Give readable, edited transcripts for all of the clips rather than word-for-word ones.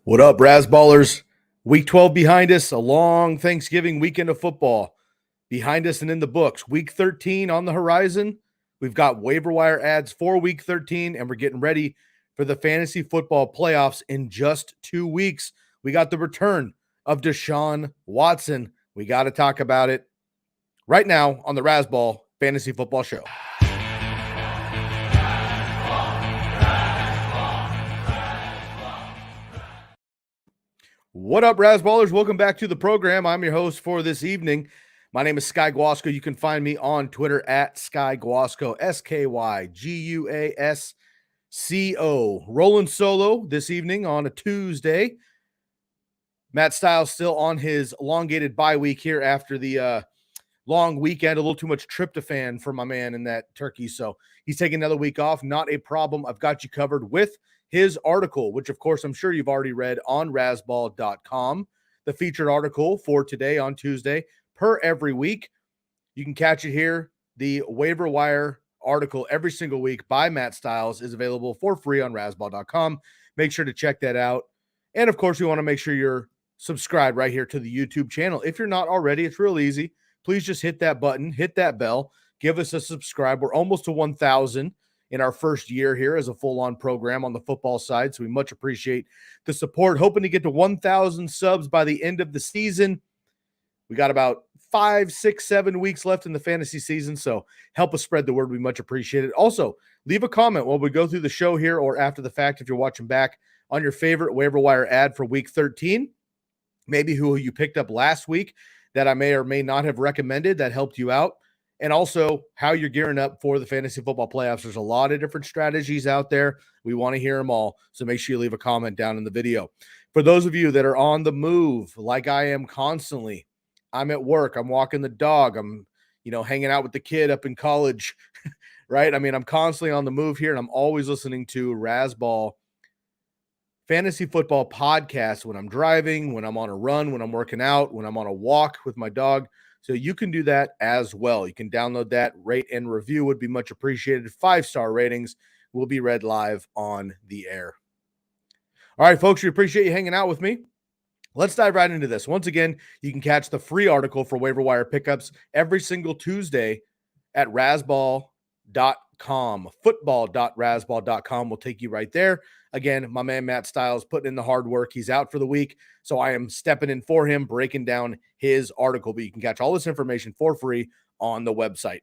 What up, Razzballers? Week 12 behind us, a long Thanksgiving weekend of football behind us and in the books. Week 13 on the horizon. We've got waiver wire ads for week 13, and we're getting ready for the fantasy football playoffs in just 2 weeks. We got the return of Deshaun Watson. We got to talk about it right now on the Razzball Fantasy Football Show. What up, Razzballers? Welcome back to the program. I'm your host for this evening. My name is Sky Guasco. You can find me on Twitter at Sky Guasco, SkyGuasco. Rolling solo this evening on a Tuesday. Matt Stiles still on his elongated bye week here after the long weekend. A little too much tryptophan for my man in that turkey. So he's taking another week off. Not a problem. I've got you covered with his article, which of course I'm sure you've already read on razzball.com, the featured article for today on Tuesday per every week. You can catch it here. The waiver wire article every single week by Matt Stiles is available for free on razzball.com. Make sure to check that out. And of course, we want to make sure you're subscribed right here to the YouTube channel. If you're not already, it's real easy. Please just hit that button, hit that bell, give us a subscribe. We're almost to 1,000 in our first year here as a full-on program on the football side. So we much appreciate the support. Hoping to get to 1,000 subs by the end of the season. We got about 5, 6, 7 weeks left in the fantasy season. So help us spread the word. We much appreciate it. Also, leave a comment while we go through the show here or after the fact if you're watching back on your favorite waiver wire ad for week 13. Maybe who you picked up last week that I may or may not have recommended that helped you out. And also how you're gearing up for the fantasy football playoffs. There's a lot of different strategies out there. We want to hear them all. So make sure you leave a comment down in the video. For those of you that are on the move, like I am constantly, I'm at work, I'm walking the dog, I'm, hanging out with the kid up in college, right? I mean, I'm constantly on the move here and I'm always listening to Razzball Fantasy Football Podcast when I'm driving, when I'm on a run, when I'm working out, when I'm on a walk with my dog. So you can do that as well. You can download that, rate and review would be much appreciated. 5-star ratings will be read live on the air. All right, folks, we appreciate you hanging out with me. Let's dive right into this. Once again, you can catch the free article for waiver wire pickups every single Tuesday at razzball.com. Football.razzball.com will take you right there. Again, my man Matt Stiles putting in the hard work. He's out for the week, so I am stepping in for him, breaking down his article. But you can catch all this information for free on the website.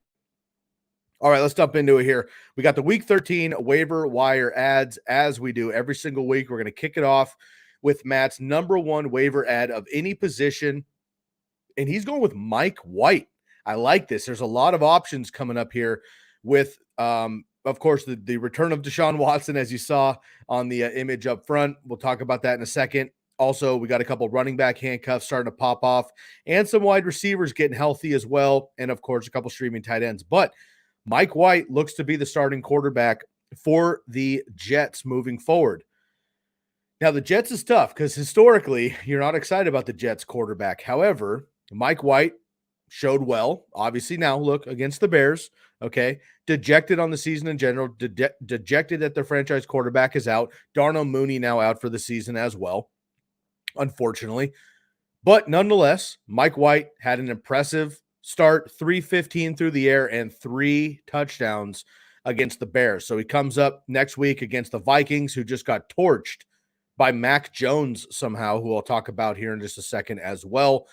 All right, let's jump into it here. We got the Week 13 waiver wire ads, as we do every single week. We're going to kick it off with Matt's number one waiver ad of any position, and he's going with Mike White. I like this. There's a lot of options coming up here with of course, the return of Deshaun Watson, as you saw on the image up front. We'll talk about that in a second. Also, we got a couple running back handcuffs starting to pop off and some wide receivers getting healthy as well. And, of course, a couple streaming tight ends. But Mike White looks to be the starting quarterback for the Jets moving forward. Now, the Jets is tough because historically you're not excited about the Jets quarterback. However, Mike White showed well, obviously now look against the Bears, okay, dejected on the season in general, dejected that their franchise quarterback is out. Darnell Mooney now out for the season as well, unfortunately. But nonetheless, Mike White had an impressive start, 315 through the air and 3 touchdowns against the Bears. So he comes up next week against the Vikings, who just got torched by Mac Jones somehow, who I'll talk about here in just a second as well.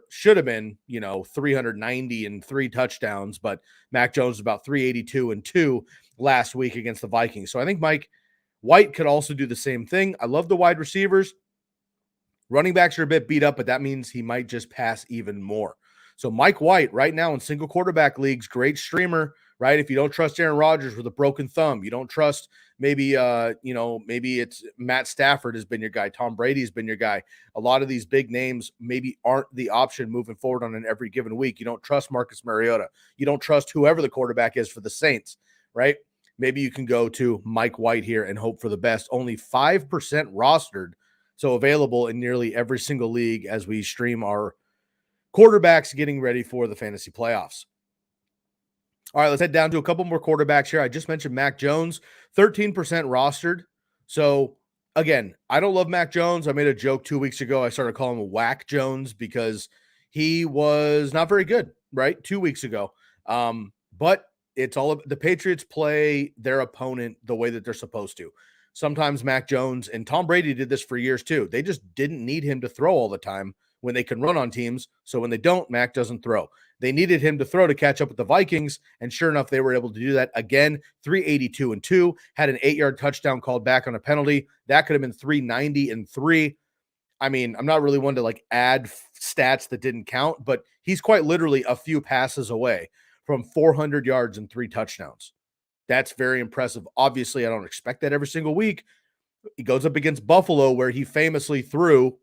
Should have been, 390 and 3 touchdowns, but Mac Jones was about 382 and 2 last week against the Vikings. So I think Mike White could also do the same thing. I love the wide receivers. Running backs are a bit beat up, but that means he might just pass even more. So Mike White right now in single quarterback leagues, great streamer, right? If you don't trust Aaron Rodgers with a broken thumb, you don't trust maybe it's Matt Stafford has been your guy. Tom Brady has been your guy. A lot of these big names maybe aren't the option moving forward on an every given week. You don't trust Marcus Mariota. You don't trust whoever the quarterback is for the Saints, right? Maybe you can go to Mike White here and hope for the best. Only 5% rostered, so available in nearly every single league as we stream our quarterbacks getting ready for the fantasy playoffs. All right, let's head down to a couple more quarterbacks here. I just mentioned Mac Jones, 13% rostered. So again, I don't love Mac Jones. I made a joke 2 weeks ago. I started calling him Whack Jones because he was not very good, right? 2 weeks ago. But it's all the Patriots play their opponent the way that they're supposed to. Sometimes Mac Jones and Tom Brady did this for years too. They just didn't need him to throw all the time when they can run on teams. So when they don't, Mac doesn't throw. They needed him to throw to catch up with the Vikings, and sure enough, they were able to do that again. 382-2, had an 8-yard touchdown called back on a penalty. That could have been 390-3. I mean, I'm not really one to like add stats that didn't count, but he's quite literally a few passes away from 400 yards and 3 touchdowns. That's very impressive. Obviously, I don't expect that every single week. He goes up against Buffalo, where he famously threw,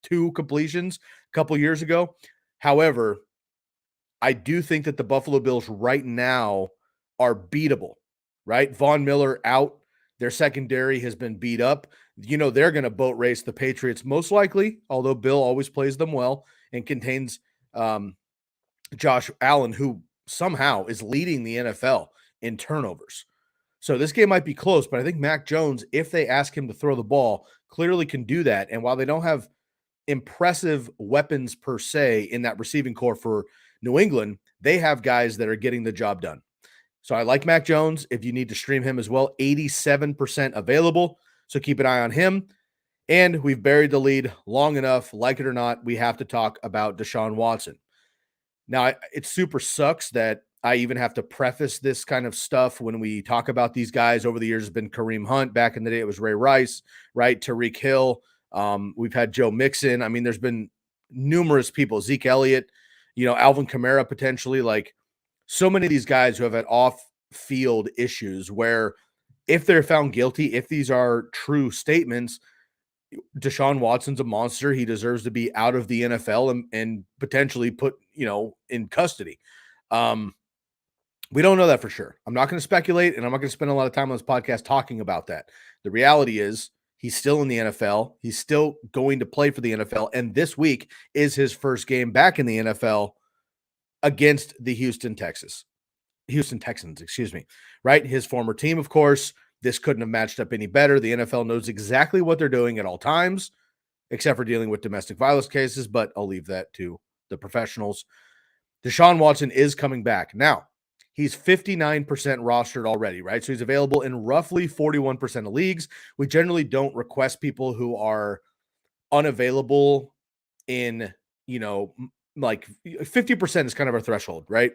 2 completions a couple years ago. However, I do think that the Buffalo Bills right now are beatable, right? Von Miller out. Their secondary has been beat up. They're going to boat race the Patriots most likely, although Bill always plays them well and contains Josh Allen, who somehow is leading the NFL in turnovers. So this game might be close, but I think Mac Jones, if they ask him to throw the ball, clearly can do that. And while they don't have impressive weapons per se in that receiving core for New England, they have guys that are getting the job done. So I like Mac Jones. If you need to stream him as well, 87% available. So keep an eye on him. And we've buried the lead long enough. Like it or not, we have to talk about Deshaun Watson. Now, it super sucks that I even have to preface this kind of stuff when we talk about these guys. Over the years, it's been Kareem Hunt. Back in the day, it was Ray Rice, right? Tyreek Hill. We've had Joe Mixon. I mean, there's been numerous people. Zeke Elliott, Alvin Kamara potentially. Like, so many of these guys who have had off-field issues where if they're found guilty, if these are true statements, Deshaun Watson's a monster. He deserves to be out of the NFL and potentially put, in custody. We don't know that for sure. I'm not going to speculate, and I'm not going to spend a lot of time on this podcast talking about that. The reality is he's still in the NFL. He's still going to play for the NFL, and this week is his first game back in the NFL against the Houston Texans, right? His former team, of course. This couldn't have matched up any better. The NFL knows exactly what they're doing at all times, except for dealing with domestic violence cases, but I'll leave that to the professionals. Deshaun Watson is coming back. Now, he's 59% rostered already, right? So he's available in roughly 41% of leagues. We generally don't request people who are unavailable in, like 50% is kind of our threshold, right?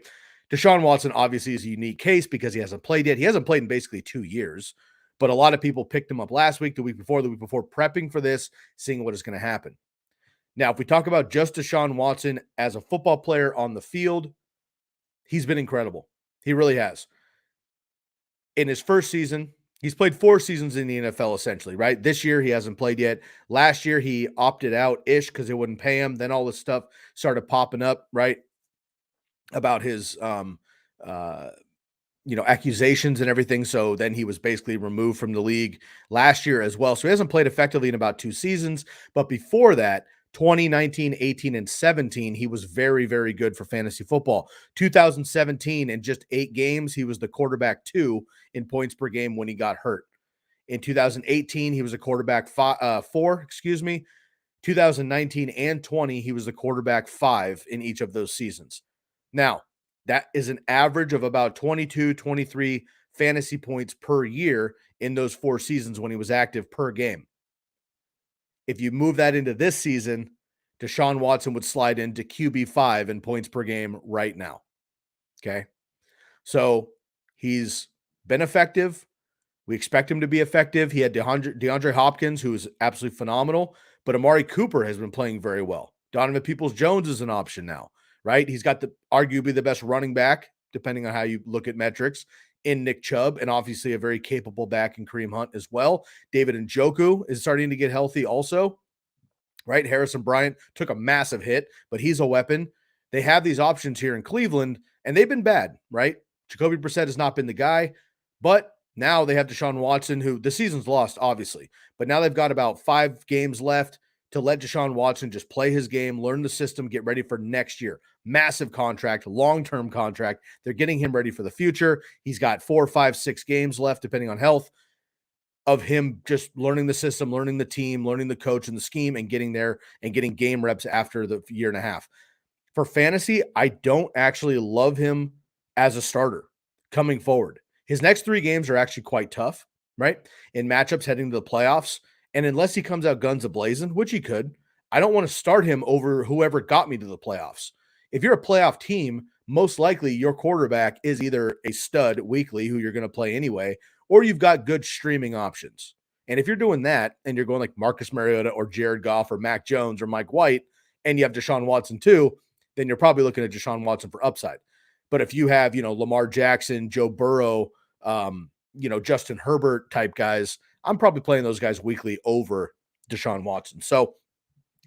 Deshaun Watson obviously is a unique case because he hasn't played yet. He hasn't played in basically 2 years, but a lot of people picked him up last week, the week before, prepping for this, seeing what is going to happen. Now, if we talk about just Deshaun Watson as a football player on the field, he's been incredible. He really has. In his first season, he's played 4 seasons in the NFL essentially, right? This year, he hasn't played yet. Last year, he opted out-ish because they wouldn't pay him. Then all this stuff started popping up, right? About his, accusations and everything. So then he was basically removed from the league last year as well. So he hasn't played effectively in about 2 seasons. But before that, 2019, 18, and 17, he was very, very good for fantasy football. 2017, in just 8 games, he was the quarterback 2 in points per game when he got hurt. In 2018, he was a quarterback 4, 2019 and 20, he was the quarterback 5 in each of those seasons. Now, that is an average of about 22, 23 fantasy points per year in those 4 seasons when he was active per game. If you move that into this season, Deshaun Watson would slide into QB5 in points per game right now. Okay. So he's been effective. We expect him to be effective. He had DeAndre Hopkins, who is absolutely phenomenal, but Amari Cooper has been playing very well. Donovan Peoples-Jones is an option now, right? He's got arguably the best running back, depending on how you look at metrics, in Nick Chubb, and obviously a very capable back in Kareem Hunt as well. David Njoku is starting to get healthy also, right? Harrison Bryant took a massive hit, but he's a weapon. They have these options here in Cleveland, and they've been bad, right? Jacoby Brissett has not been the guy, but now they have Deshaun Watson, who the season's lost, obviously, but now they've got about 5 games left to let Deshaun Watson just play his game, learn the system, get ready for next year. Massive contract, long-term contract. They're getting him ready for the future. He's got 4, 5, 6 games left, depending on health. of him just learning the system, learning the team, learning the coach and the scheme, and getting there and getting game reps after the year and a half. For fantasy, I don't actually love him as a starter coming forward. His next 3 games are actually quite tough, right? In matchups heading to the playoffs. And unless he comes out guns a-blazing, which he could, I don't want to start him over whoever got me to the playoffs. If you're a playoff team, most likely your quarterback is either a stud weekly who you're going to play anyway, or you've got good streaming options. And if you're doing that and you're going like Marcus Mariota or Jared Goff or Mac Jones or Mike White, and you have Deshaun Watson too, then you're probably looking at Deshaun Watson for upside. But if you have, Lamar Jackson, Joe Burrow, Justin Herbert type guys, I'm probably playing those guys weekly over Deshaun Watson. So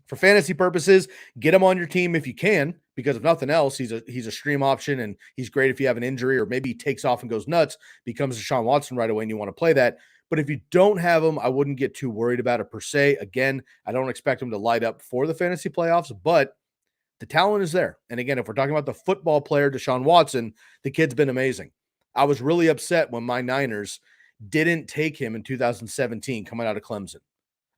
for fantasy purposes, get him on your team if you can, because if nothing else, he's a stream option, and he's great if you have an injury or maybe he takes off and goes nuts, becomes Deshaun Watson right away, and you want to play that. But if you don't have him, I wouldn't get too worried about it per se. Again, I don't expect him to light up for the fantasy playoffs, but the talent is there. And again, if we're talking about the football player, Deshaun Watson, the kid's been amazing. I was really upset when my Niners didn't take him in 2017 coming out of Clemson.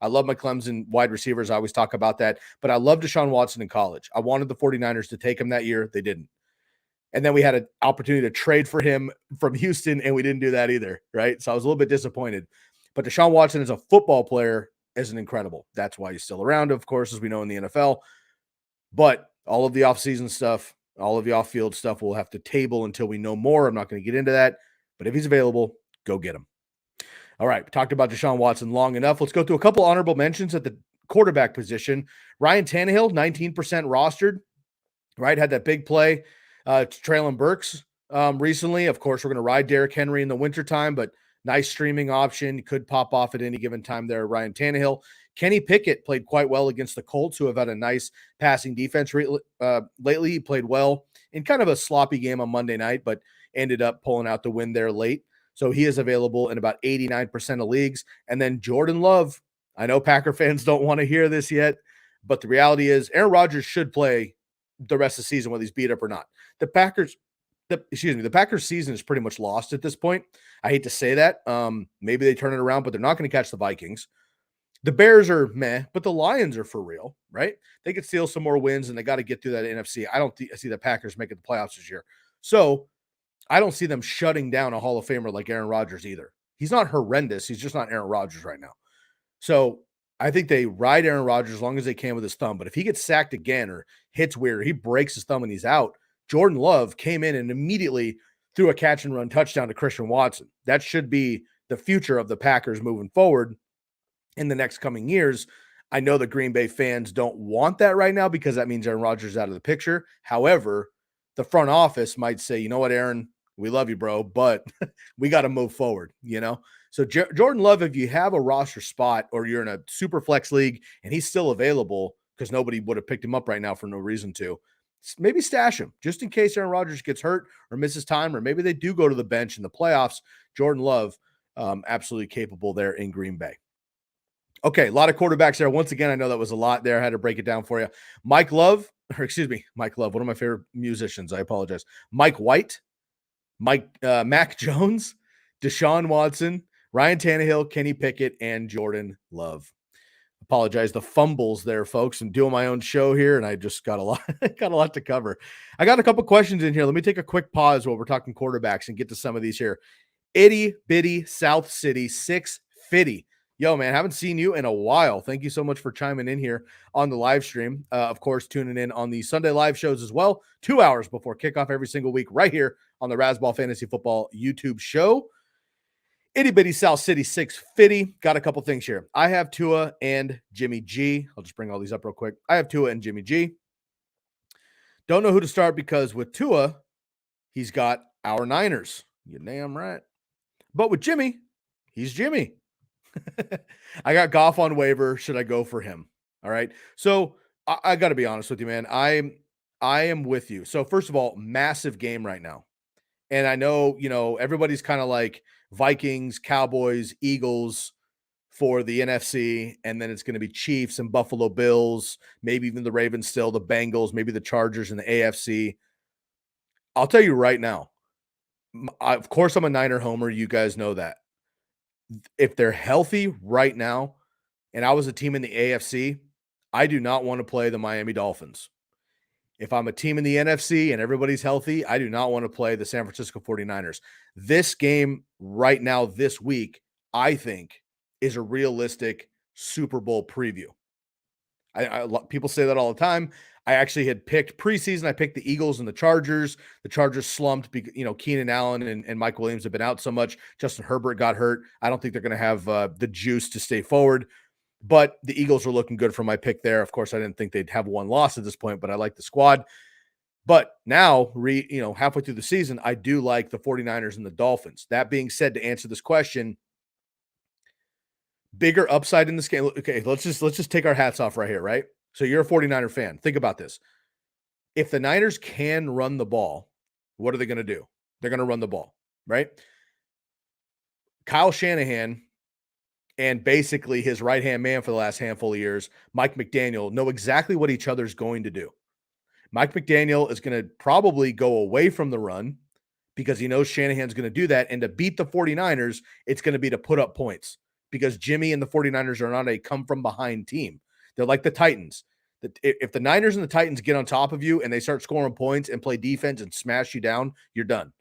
I love my Clemson wide receivers. I always talk about that. But I love Deshaun Watson in college. I wanted the 49ers to take him that year. They didn't. And then we had an opportunity to trade for him from Houston, and we didn't do that either, right? So I was a little bit disappointed. But Deshaun Watson as a football player is an incredible. That's why he's still around, of course, as we know in the NFL. But all of the offseason stuff, all of the off-field stuff, we'll have to table until we know more. I'm not going to get into that. But if he's available, go get him. All right, we talked about Deshaun Watson long enough. Let's go through a couple honorable mentions at the quarterback position. Ryan Tannehill, 19% rostered, right? Had that big play to Traylon Burks recently. Of course, we're going to ride Derrick Henry in the wintertime, but nice streaming option. Could pop off at any given time there, Ryan Tannehill. Kenny Pickett played quite well against the Colts, who have had a nice passing defense lately. He played well in kind of a sloppy game on Monday night, but ended up pulling out the win there late. So he is available in about 89% of leagues. And then Jordan Love. I know Packer fans don't want to hear this yet, but the reality is Aaron Rodgers should play the rest of the season, whether he's beat up or not. The Packers season is pretty much lost at this point. I hate to say that. Maybe they turn it around, but they're not going to catch the Vikings. The Bears are meh, but the Lions are for real, right? They could steal some more wins, and they got to get through that NFC. I don't see the Packers making the playoffs this year. So I don't see them shutting down a Hall of Famer like Aaron Rodgers either. He's not horrendous. He's just not Aaron Rodgers right now. So I think they ride Aaron Rodgers as long as they can with his thumb. But if he gets sacked again or hits weird, or he breaks his thumb and he's out, Jordan Love came in and immediately threw a catch and run touchdown to Christian Watson. That should be the future of the Packers moving forward in the next coming years. I know the Green Bay fans don't want that right now because that means Aaron Rodgers is out of the picture. However, the front office might say, you know what, Aaron, we love you, bro, but we got to move forward, So Jordan Love, if you have a roster spot or you're in a super flex league and he's still available because nobody would have picked him up right now for no reason to, maybe stash him just in case Aaron Rodgers gets hurt or misses time, or maybe they do go to the bench in the playoffs. Jordan Love, absolutely capable there in Green Bay. Okay, a lot of quarterbacks there. Once again, I know that was a lot there. I had to break it down for you. Mike Love, one of my favorite musicians. I apologize. Mike White, Mac Jones, Deshaun Watson, Ryan Tannehill, Kenny Pickett, and Jordan Love. Apologize, the fumbles there, folks. I'm doing my own show here, and I just got a lot to cover. I got a couple questions in here. Let me take a quick pause while we're talking quarterbacks and get to some of these here. Itty Bitty South City 650. Yo, man, haven't seen you in a while. Thank you so much for chiming in here on the live stream. Of course, tuning in on the Sunday live shows as well, 2 hours before kickoff every single week, right here on the Razzball Fantasy Football YouTube show. Itty Bitty South City 650. Got a couple things here. I have Tua and Jimmy G. I'll just bring all these up real quick. I have Tua and Jimmy G. Don't know who to start because with Tua, he's got our Niners. You're damn right. But with Jimmy, he's Jimmy. I got Goff on waiver. Should I go for him? All right. So I got to be honest with you, man. I am with you. So first of all, massive game right now. And I know, everybody's kind of like Vikings, Cowboys, Eagles for the NFC. And then it's going to be Chiefs and Buffalo Bills, maybe even the Ravens still, the Bengals, maybe the Chargers and the AFC. I'll tell you right now, of course, I'm a Niner homer. You guys know that. If they're healthy right now, and I was a team in the AFC, I do not want to play the Miami Dolphins. If I'm a team in the NFC and everybody's healthy, I do not want to play the San Francisco 49ers. This game right now, this week, I think is a realistic Super Bowl preview. People say that all the time. I actually had picked preseason. I picked the Eagles and the Chargers. The Chargers slumped because, Keenan Allen and Mike Williams have been out so much. Justin Herbert got hurt. I don't think they're going to have the juice to stay forward. But the Eagles are looking good for my pick there. Of course, I didn't think they'd have one loss at this point, but I like the squad. But now, halfway through the season, I do like the 49ers and the Dolphins. That being said, to answer this question, bigger upside in this game. Okay, let's just take our hats off right here, right? So you're a 49er fan. Think about this. If the Niners can run the ball, what are they going to do? They're going to run the ball, right? Kyle Shanahan and basically his right-hand man for the last handful of years, Mike McDaniel, know exactly what each other's going to do. Mike McDaniel is going to probably go away from the run because he knows Shanahan's going to do that. And to beat the 49ers, it's going to be to put up points because Jimmy and the 49ers are not a come-from-behind team. They're like the Titans. If the Niners and the Titans get on top of you and they start scoring points and play defense and smash you down, you're done.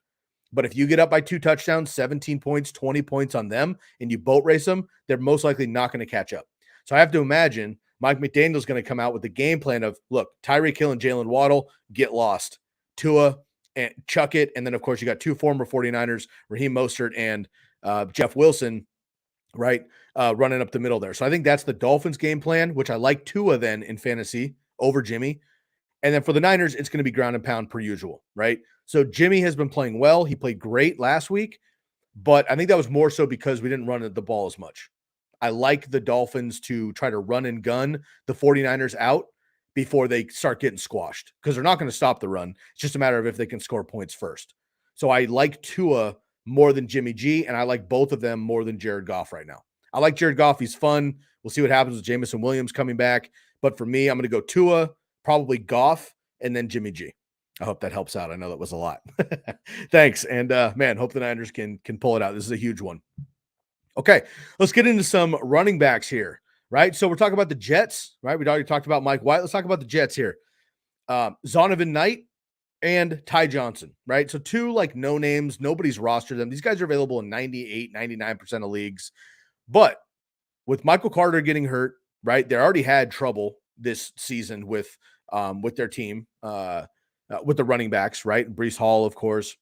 But if you get up by 2 touchdowns, 17 points, 20 points on them, and you boat race them, they're most likely not going to catch up. So I have to imagine Mike McDaniel's going to come out with the game plan of, look, Tyreek Hill and Jalen Waddle, get lost. Tua, and chuck it. And then, of course, you got 2 former 49ers, Raheem Mostert and Jeff Wilson, right, running up the middle there. So I think that's the Dolphins game plan, which I like Tua then in fantasy over Jimmy. And then for the Niners, it's going to be ground and pound per usual, right? So Jimmy has been playing well. He played great last week, but I think that was more so because we didn't run the ball as much. I like the Dolphins to try to run and gun the 49ers out before they start getting squashed because they're not going to stop the run. It's just a matter of if they can score points first. So I like Tua more than Jimmy G, and I like both of them more than Jared Goff right now. I like Jared Goff. He's fun. We'll see what happens with Jameson Williams coming back. But for me, I'm going to go Tua, probably Goff, and then Jimmy G. I hope that helps out. I know that was a lot. Thanks. And man, hope the Niners can pull it out. This is a huge one. Okay, let's get into some running backs here, right? So we're talking about the Jets, right? We'd already talked about Mike White. Let's talk about the Jets here. Zonovan Knight and Ty Johnson, right? So 2 like no names. Nobody's rostered them. These guys are available in 98, 99% of leagues. But with Michael Carter getting hurt, right? They already had trouble this season with their team, with the running backs, right? Breece Hall, of course.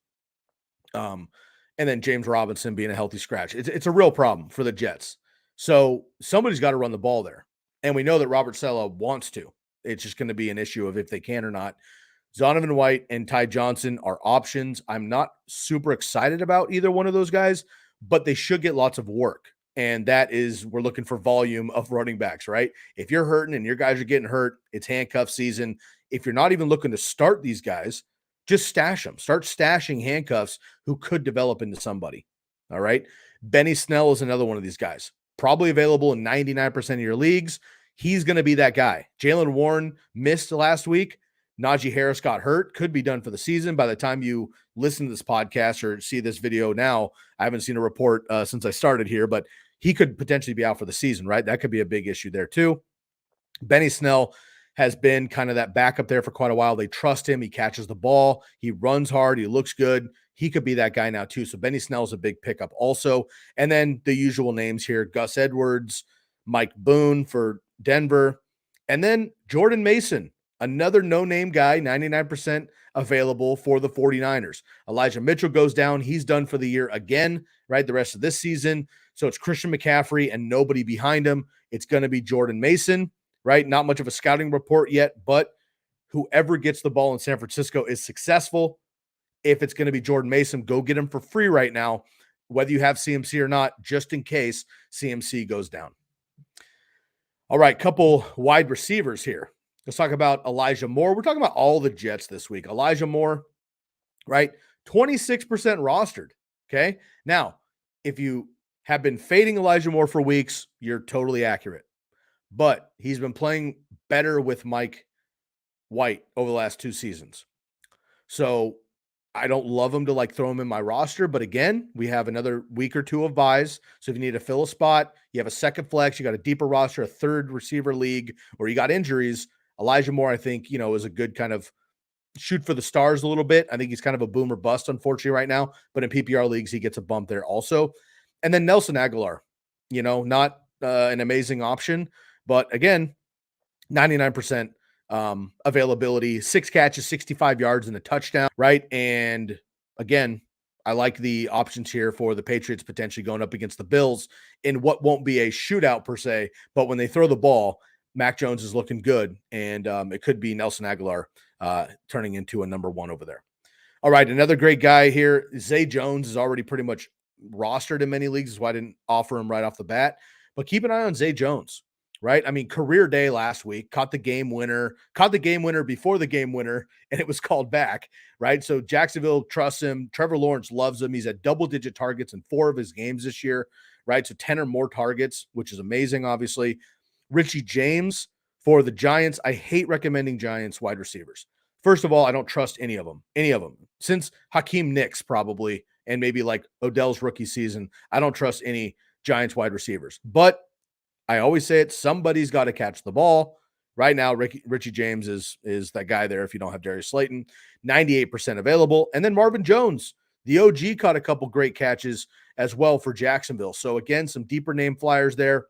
And then James Robinson being a healthy scratch. It's a real problem for the Jets. So somebody's got to run the ball there. And we know that Robert Saleh wants to. It's just going to be an issue of if they can or not. Zonovan White and Ty Johnson are options. I'm not super excited about either one of those guys, but they should get lots of work. And that is, we're looking for volume of running backs, right? If you're hurting and your guys are getting hurt, it's handcuff season. If you're not even looking to start these guys, just stash them. Start stashing handcuffs who could develop into somebody. All right. Bennie Snell is another one of these guys, probably available in 99% of your leagues. He's going to be that guy. Jaylen Warren missed last week. Najee Harris got hurt, could be done for the season. By the time you listen to this podcast or see this video now, I haven't seen a report since I started here, but he could potentially be out for the season, right? That could be a big issue there too. Bennie Snell has been kind of that backup there for quite a while. They trust him. He catches the ball. He runs hard. He looks good. He could be that guy now too. So Bennie Snell is a big pickup also. And then the usual names here, Gus Edwards, Mike Boone for Denver, and then Jordan Mason, another no-name guy, 99% available for the 49ers. Elijah Mitchell goes down. He's done for the year again, right? The rest of this season. So it's Christian McCaffrey and nobody behind him. It's going to be Jordan Mason, right? Not much of a scouting report yet, but whoever gets the ball in San Francisco is successful. If it's going to be Jordan Mason, go get him for free right now, whether you have CMC or not, just in case CMC goes down. All right, couple wide receivers here. Let's talk about Elijah Moore. We're talking about all the Jets this week. Elijah Moore, right? 26% rostered, okay? Now, if you have been fading Elijah Moore for weeks, you're totally accurate. But he's been playing better with Mike White over the last 2 seasons. So I don't love him to like throw him in my roster, but again, we have another week or two of buys. So if you need to fill a spot, you have a second flex, you got a deeper roster, a third receiver league, or you got injuries. Elijah Moore, I think, is a good kind of shoot for the stars a little bit. I think he's kind of a boom or bust, unfortunately, right now. But in PPR leagues, he gets a bump there also. And then Nelson Agholor, not an amazing option, but again, 99% availability, 6 catches, 65 yards, and a touchdown, right? And again, I like the options here for the Patriots potentially going up against the Bills in what won't be a shootout per se, but when they throw the ball, Mac Jones is looking good, and it could be Nelson Agholor turning into a number one over there. All right, another great guy here. Zay Jones is already pretty much rostered in many leagues, is why I didn't offer him right off the bat. But keep an eye on Zay Jones, right? I mean, career day last week, caught the game winner before the game winner, and it was called back, right? So Jacksonville trusts him. Trevor Lawrence loves him. He's at double-digit targets in 4 of his games this year, right? So 10 or more targets, which is amazing, obviously. Richie James for the Giants. I hate recommending Giants wide receivers. First of all, I don't trust any of them. Since Hakeem Nicks probably, and maybe like Odell's rookie season, I don't trust any Giants wide receivers. But I always say it, somebody's got to catch the ball. Right now, Richie James is that guy there if you don't have Darius Slayton. 98% available. And then Marvin Jones, the OG, caught a couple great catches as well for Jacksonville. So again, some deeper name flyers there.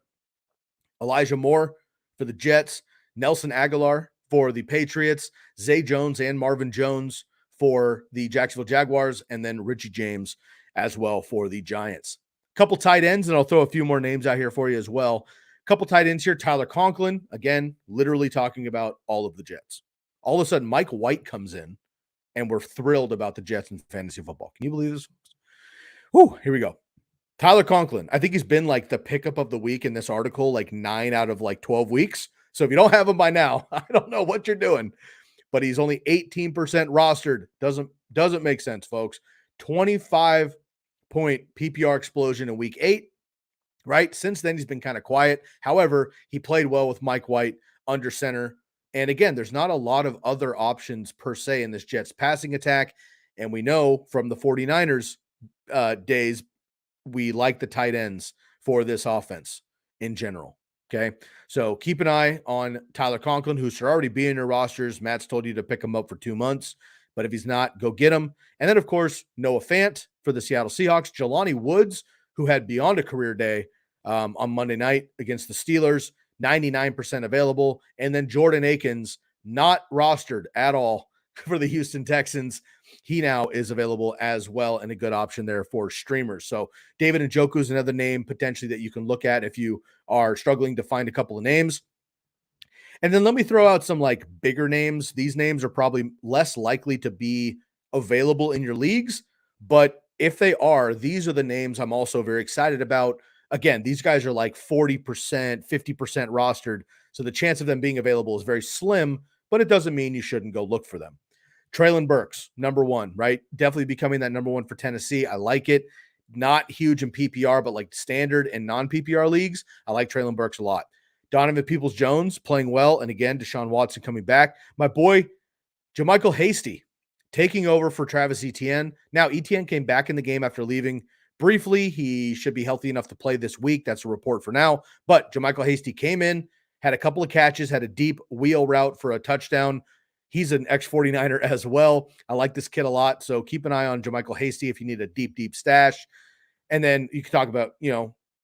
Elijah Moore for the Jets, Nelson Agholor for the Patriots, Zay Jones and Marvin Jones for the Jacksonville Jaguars, and then Richie James as well for the Giants. Couple tight ends, and I'll throw a few more names out here for you as well. Couple tight ends here. Tyler Conklin, again, literally talking about all of the Jets. All of a sudden, Mike White comes in, and we're thrilled about the Jets in fantasy football. Can you believe this? Whew, here we go. Tyler Conklin, I think he's been like the pickup of the week in this article, like 9 out of like 12 weeks. So if you don't have him by now, I don't know what you're doing, but he's only 18% rostered. Doesn't make sense, folks. 25-point PPR explosion in week 8, right? Since then, he's been kind of quiet. However, he played well with Mike White under center. And again, there's not a lot of other options per se in this Jets passing attack. And we know from the 49ers days, we like the tight ends for this offense in general. Okay. So keep an eye on Tyler Conklin, who should already be in your rosters. Matt's told you to pick him up for 2 months, but if he's not, go get him. And then, of course, Noah Fant for the Seattle Seahawks, Jelani Woods, who had beyond a career day on Monday night against the Steelers, 99% available. And then Jordan Akins, not rostered at all for the Houston Texans. He now is available as well, and a good option there for streamers. So David Njoku is another name potentially that you can look at if you are struggling to find a couple of names. And then let me throw out some like bigger names. These names are probably less likely to be available in your leagues, but if they are, these are the names I'm also very excited about. Again, these guys are like 40%, 50% rostered. So the chance of them being available is very slim, but it doesn't mean you shouldn't go look for them. Treylon Burks, number 1, right? Definitely becoming that number 1 for Tennessee. I like it. Not huge in PPR, but like standard and non-PPR leagues, I like Treylon Burks a lot. Donovan Peoples-Jones playing well. And again, Deshaun Watson coming back. My boy, JaMycal Hasty, taking over for Travis Etienne. Now, Etienne came back in the game after leaving briefly. He should be healthy enough to play this week. That's a report for now. But JaMycal Hasty came in, had a couple of catches, had a deep wheel route for a touchdown. He's an ex-49er as well. I like this kid a lot. So keep an eye on JaMycal Hasty if you need a deep stash. And then you can talk about,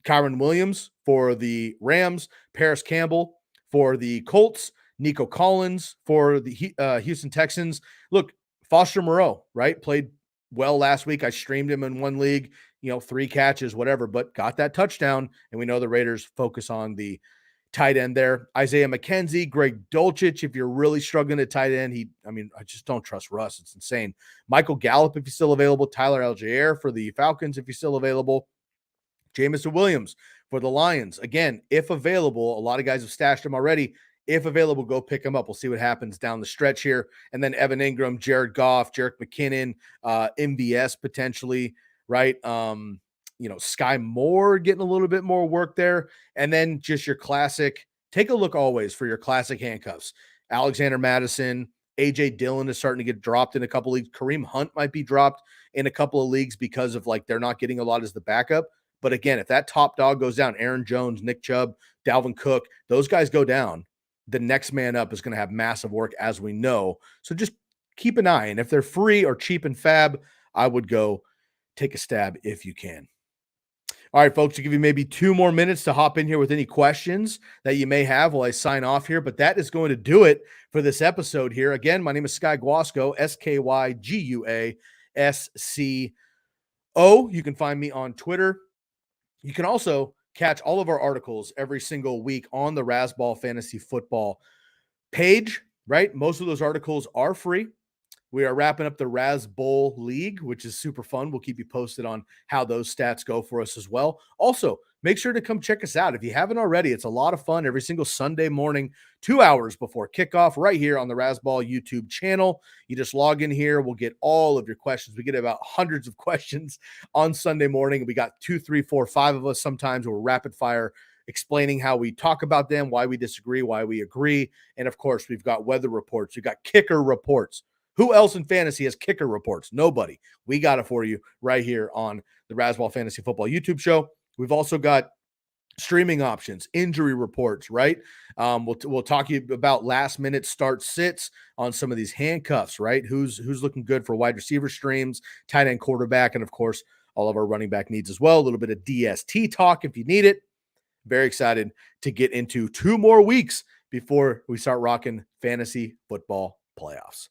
Kyron Williams for the Rams, Paris Campbell for the Colts, Nico Collins for the Houston Texans. Look, Foster Moreau, right? Played well last week. I streamed him in one league, 3 catches, whatever, but got that touchdown. And we know the Raiders focus on the tight end there. Isaiah McKenzie, Greg Dulcich, if you're really struggling at tight end, I just don't trust Russ. It's insane. Michael Gallup, if he's still available. Tyler Algier for the Falcons, if he's still available. Jameson Williams for the Lions. Again, if available, a lot of guys have stashed him already. If available, go pick him up. We'll see what happens down the stretch here. And then Evan Ingram, Jared Goff, Jerick McKinnon, MVS potentially, right? Sky Moore getting a little bit more work there. And then just your classic, take a look always for your classic handcuffs. Alexander Madison, A.J. Dillon is starting to get dropped in a couple leagues. Kareem Hunt might be dropped in a couple of leagues because of like they're not getting a lot as the backup. But again, if that top dog goes down, Aaron Jones, Nick Chubb, Dalvin Cook, those guys go down, the next man up is going to have massive work, as we know. So just keep an eye. And if they're free or cheap and fab, I would go take a stab if you can. All right, folks, to give you maybe 2 more minutes to hop in here with any questions that you may have while I sign off here. But that is going to do it for this episode here. Again, my name is Sky Guasco, SkyGuasco. You can find me on Twitter. You can also catch all of our articles every single week on the Razzball Fantasy Football page, right? Most of those articles are free. We are wrapping up the Raz Bowl League, which is super fun. We'll keep you posted on how those stats go for us as well. Also, make sure to come check us out. If you haven't already, it's a lot of fun every single Sunday morning, 2 hours before kickoff, right here on the Razzball YouTube channel. You just log in here. We'll get all of your questions. We get about hundreds of questions on Sunday morning. We got 2, 3, 4, 5 of us sometimes. We're rapid fire explaining how we talk about them, why we disagree, why we agree. And of course, we've got weather reports. We've got kicker reports. Who else in fantasy has kicker reports? Nobody. We got it for you right here on the Razzball Fantasy Football YouTube show. We've also got streaming options, injury reports, right? We'll talk to you about last minute start sits on some of these handcuffs, right? Who's looking good for wide receiver streams, tight end, quarterback, and of course, all of our running back needs as well. A little bit of DST talk if you need it. Very excited to get into 2 more weeks before we start rocking fantasy football playoffs.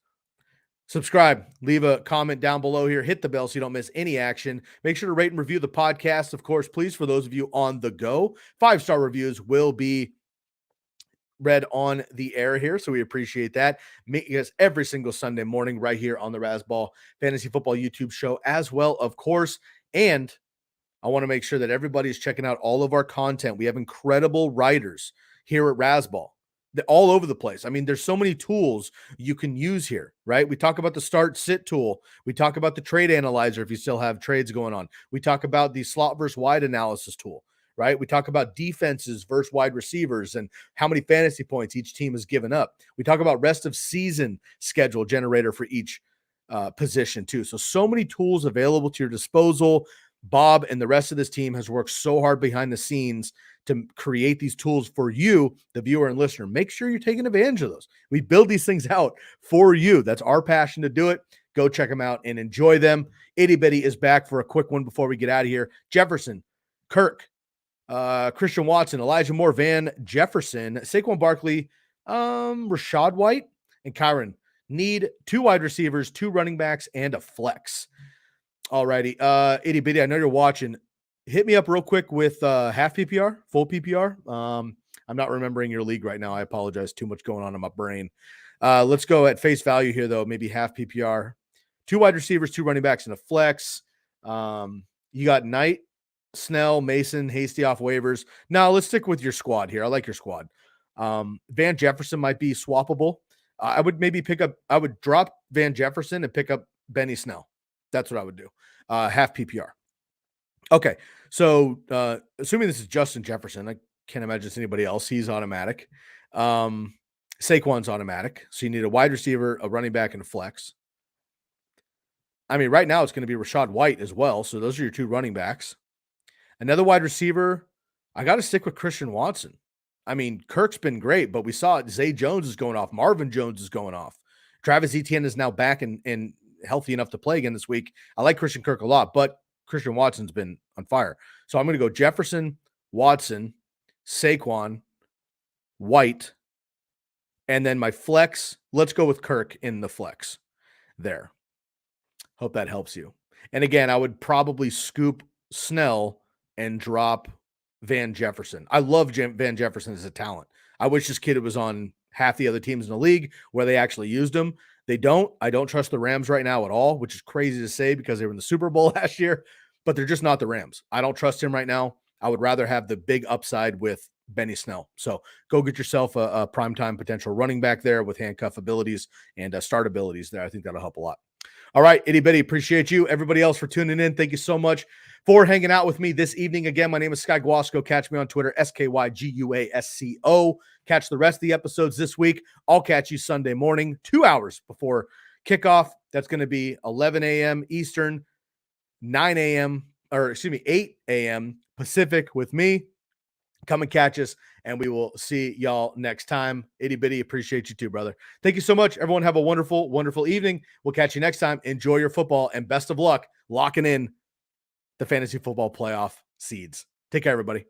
Subscribe, leave a comment down below here, hit the bell so you don't miss any action. Make sure to rate and review the podcast, of course, please, for those of you on the go. 5-star reviews will be read on the air here, so we appreciate that. Meet us every single Sunday morning right here on the Razzball Fantasy Football YouTube show as well, of course. And I want to make sure that everybody's checking out all of our content. We have incredible writers here at Razzball. All over the place. I mean, there's so many tools you can use here, right? We talk about the start sit tool. We talk about the trade analyzer if you still have trades going on. We talk about the slot versus wide analysis tool, right? We talk about defenses versus wide receivers and how many fantasy points each team has given up. We talk about rest of season schedule generator for each position too. So many tools available to your disposal. Bob and the rest of this team has worked so hard behind the scenes to create these tools for you, the viewer and listener. Make sure you're taking advantage of those. We build these things out for you. That's our passion to do it. Go check them out and enjoy them. Itty Bitty is back for a quick one before we get out of here. Jefferson, Kirk, Christian Watson, Elijah Moore, Van Jefferson, Saquon Barkley, Rashad White, and Kyron need 2 wide receivers, 2 running backs, and a flex. All righty. Itty Bitty, I know you're watching. Hit me up real quick with half PPR, full PPR. I'm not remembering your league right now. I apologize. Too much going on in my brain. Let's go at face value here, though. Maybe half PPR. 2 wide receivers, 2 running backs, and a flex. You got Knight, Snell, Mason, Hasty off waivers. Now, let's stick with your squad here. I like your squad. Van Jefferson might be swappable. I would drop Van Jefferson and pick up Bennie Snell. That's what I would do. Half PPR. Okay, so assuming this is Justin Jefferson, I can't imagine it's anybody else. He's automatic. Saquon's automatic. So you need a wide receiver, a running back, and a flex. I mean, right now it's going to be Rashad White as well. So those are your 2 running backs. Another wide receiver, I got to stick with Christian Watson. I mean, Kirk's been great, but we saw it. Zay Jones is going off. Marvin Jones is going off. Travis Etienne is now back and healthy enough to play again this week. I like Christian Kirk a lot, but Christian Watson's been on fire. So I'm going to go Jefferson, Watson, Saquon, White, and then my flex. Let's go with Kirk in the flex there. Hope that helps you. And again, I would probably scoop Snell and drop Van Jefferson. I love Van Jefferson as a talent. I wish this kid was on half the other teams in the league where they actually used him. They don't. I don't trust the Rams right now at all, which is crazy to say because they were in the Super Bowl last year, but they're just not the Rams. I don't trust him right now. I would rather have the big upside with Bennie Snell. So go get yourself a primetime potential running back there with handcuff abilities and start abilities there. I think that'll help a lot. All right, itty bitty, appreciate you. Everybody else for tuning in. Thank you so much for hanging out with me this evening. Again, my name is Sky Guasco. Catch me on Twitter, SkyGuasco. Catch the rest of the episodes this week. I'll catch you Sunday morning, 2 hours before kickoff. That's going to be 11 a.m. Eastern, 8 a.m. Pacific with me. Come and catch us, and we will see y'all next time. Itty bitty, appreciate you too, brother. Thank you so much. Everyone have a wonderful, wonderful evening. We'll catch you next time. Enjoy your football, and best of luck locking in the fantasy football playoff seeds. Take care, everybody.